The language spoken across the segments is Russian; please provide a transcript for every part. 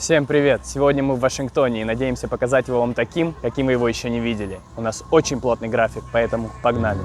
Всем привет! Сегодня мы в Вашингтоне и надеемся показать его вам таким, каким вы его еще не видели. У нас очень плотный график, поэтому погнали!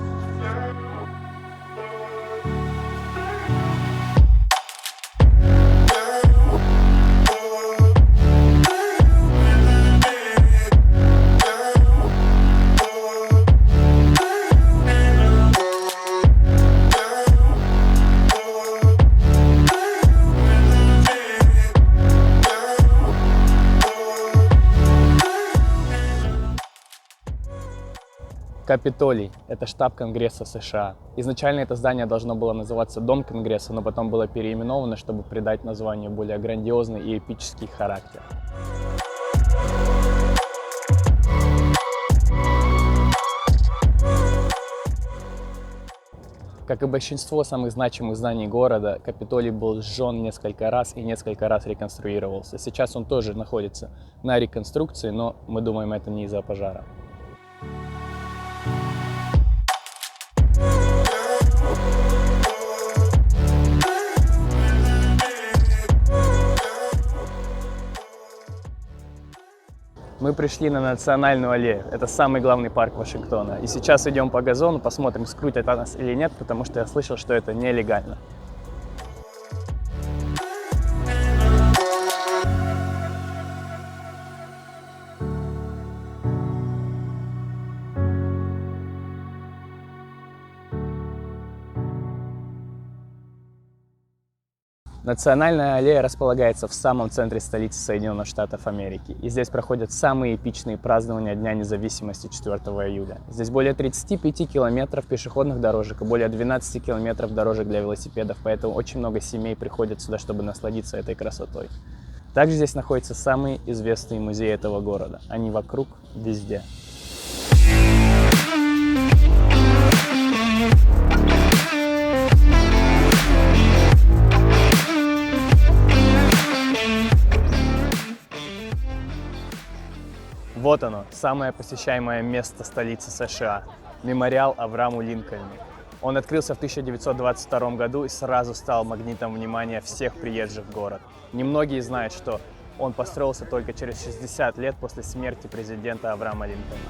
Капитолий – это штаб Конгресса США. Изначально это здание должно было называться Дом Конгресса, но потом было переименовано, чтобы придать названию более грандиозный и эпический характер. Как и большинство самых значимых зданий города, Капитолий был сжён несколько раз и несколько раз реконструировался. Сейчас он тоже находится на реконструкции, но мы думаем, это не из-за пожара. Мы пришли на Национальную аллею. Это самый главный парк Вашингтона. И сейчас идем по газону, посмотрим, скрутят нас или нет, потому что я слышал, что это нелегально. Национальная аллея располагается в самом центре столицы Соединенных Штатов Америки. И здесь проходят самые эпичные празднования Дня независимости 4 июля. Здесь более 35 километров пешеходных дорожек и более 12 километров дорожек для велосипедов, поэтому очень много семей приходят сюда, чтобы насладиться этой красотой. Также здесь находятся самые известные музеи этого города. Они вокруг, везде. Вот оно, самое посещаемое место столицы США – мемориал Аврааму Линкольну. Он открылся в 1922 году и сразу стал магнитом внимания всех приезжих в город. Немногие знают, что он построился только через 60 лет после смерти президента Авраама Линкольна.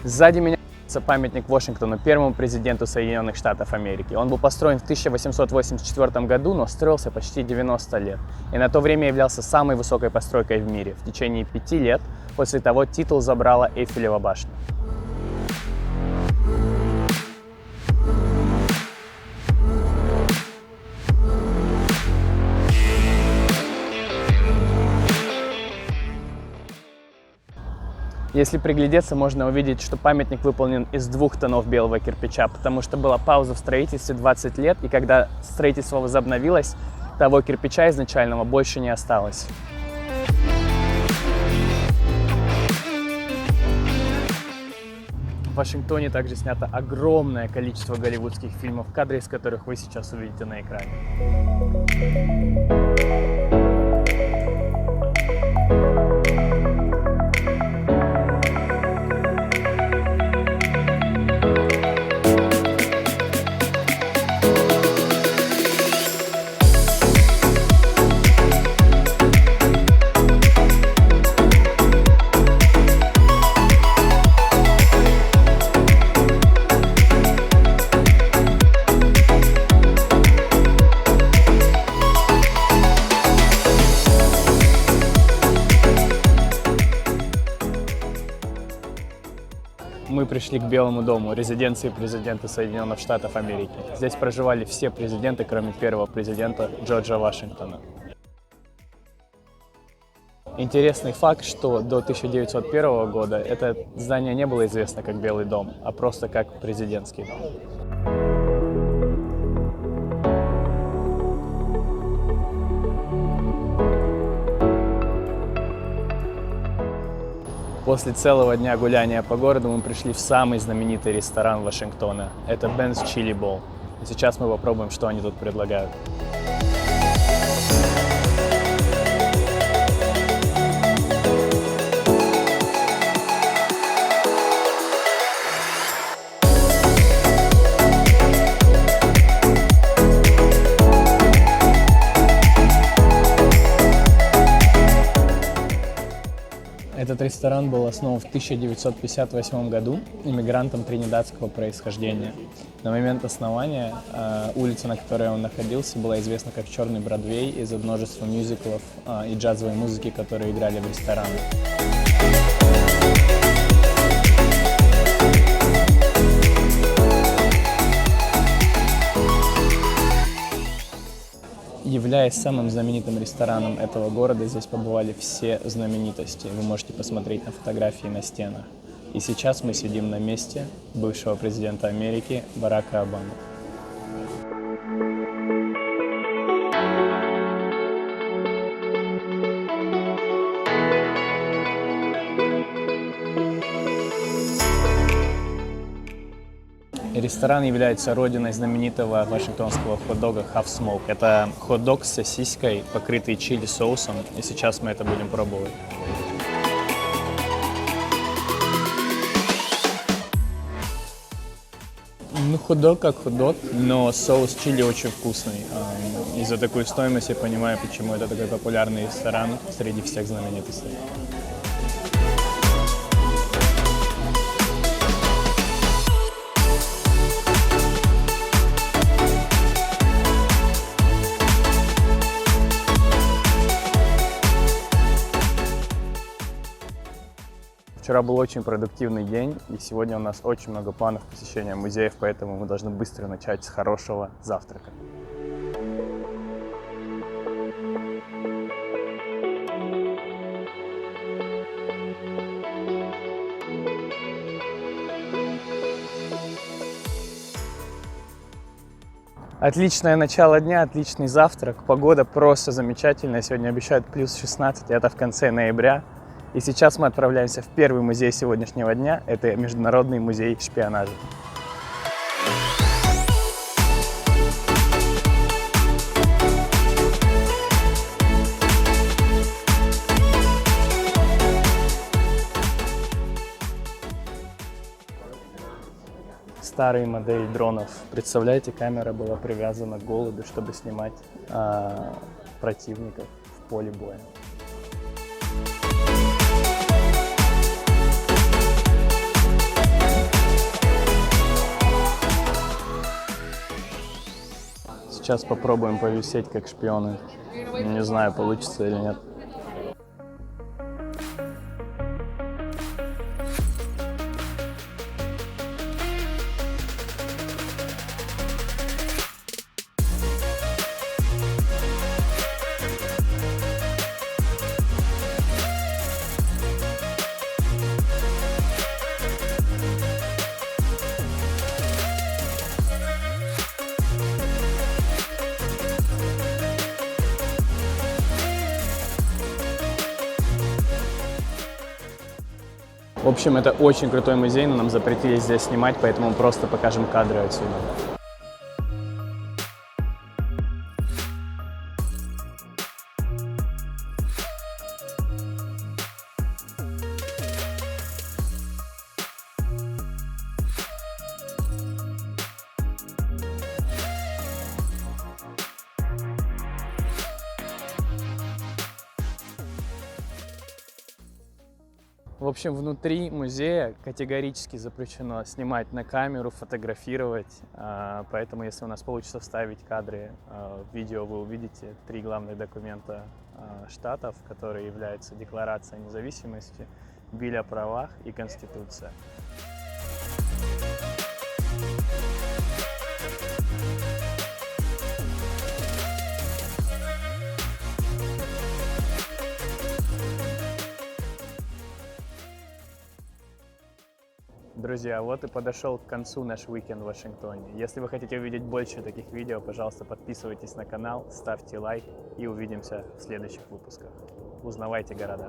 Сзади меня памятник Вашингтону, первому президенту Соединенных Штатов Америки. Он был построен в 1884 году, но строился почти 90 лет. И на то время являлся самой высокой постройкой в мире. В течение 5 лет после того титул забрала Эйфелева башня. Если приглядеться, можно увидеть, что памятник выполнен из 2 тонов белого кирпича, потому что была пауза в строительстве 20 лет, и когда строительство возобновилось, того кирпича изначального больше не осталось. В Вашингтоне также снято огромное количество голливудских фильмов, кадры из которых вы сейчас увидите на экране. Мы пришли к Белому дому, резиденции президента Соединенных Штатов Америки. Здесь проживали все президенты, кроме первого президента Джорджа Вашингтона. Интересный факт, что до 1901 года это здание не было известно как Белый дом, а просто как президентский дом. После целого дня гуляния по городу мы пришли в самый знаменитый ресторан Вашингтона. Это Ben's Chili Bowl. И сейчас мы попробуем, что они тут предлагают. ресторан был основан в 1958 году иммигрантом тринидадского происхождения. На момент основания улица, на которой он находился, была известна как Черный Бродвей из-за множества мюзиклов и джазовой музыки, которые играли в ресторанах. Являясь самым знаменитым рестораном этого города, здесь побывали все знаменитости. Вы можете посмотреть на фотографии на стенах. И сейчас мы сидим на месте бывшего президента Америки Барака Обамы. Ресторан является родиной знаменитого вашингтонского хот-дога Half Smoke. Это хот-дог с сосиской, покрытый чили соусом, и сейчас мы это будем пробовать. Ну, хот-дог как хот-дог, но соус чили очень вкусный. И за такую стоимость я понимаю, почему это такой популярный ресторан среди всех знаменитостей. Вчера был очень продуктивный день, и сегодня у нас очень много планов посещения музеев, поэтому мы должны быстро начать с хорошего завтрака. Отличное начало дня, отличный завтрак, погода просто замечательная, сегодня обещают плюс 16, это в конце ноября. И сейчас мы отправляемся в первый музей сегодняшнего дня. Это Международный музей шпионажа. Старые модели дронов. Представляете, камера была привязана к голубю, чтобы снимать противников в поле боя. Сейчас попробуем повисеть как шпионы. Не знаю, получится или нет. В общем, это очень крутой музей, но нам запретили здесь снимать, поэтому мы просто покажем кадры отсюда. В общем, внутри музея категорически запрещено снимать на камеру, фотографировать, поэтому если у нас получится вставить кадры в видео, вы увидите 3 главных документа штатов, которые являются Декларация независимости, Биль о правах и Конституция. Друзья, вот и подошел к концу наш уикенд в Вашингтоне. Если вы хотите увидеть больше таких видео, пожалуйста, подписывайтесь на канал, ставьте лайк и увидимся в следующих выпусках. Узнавайте города.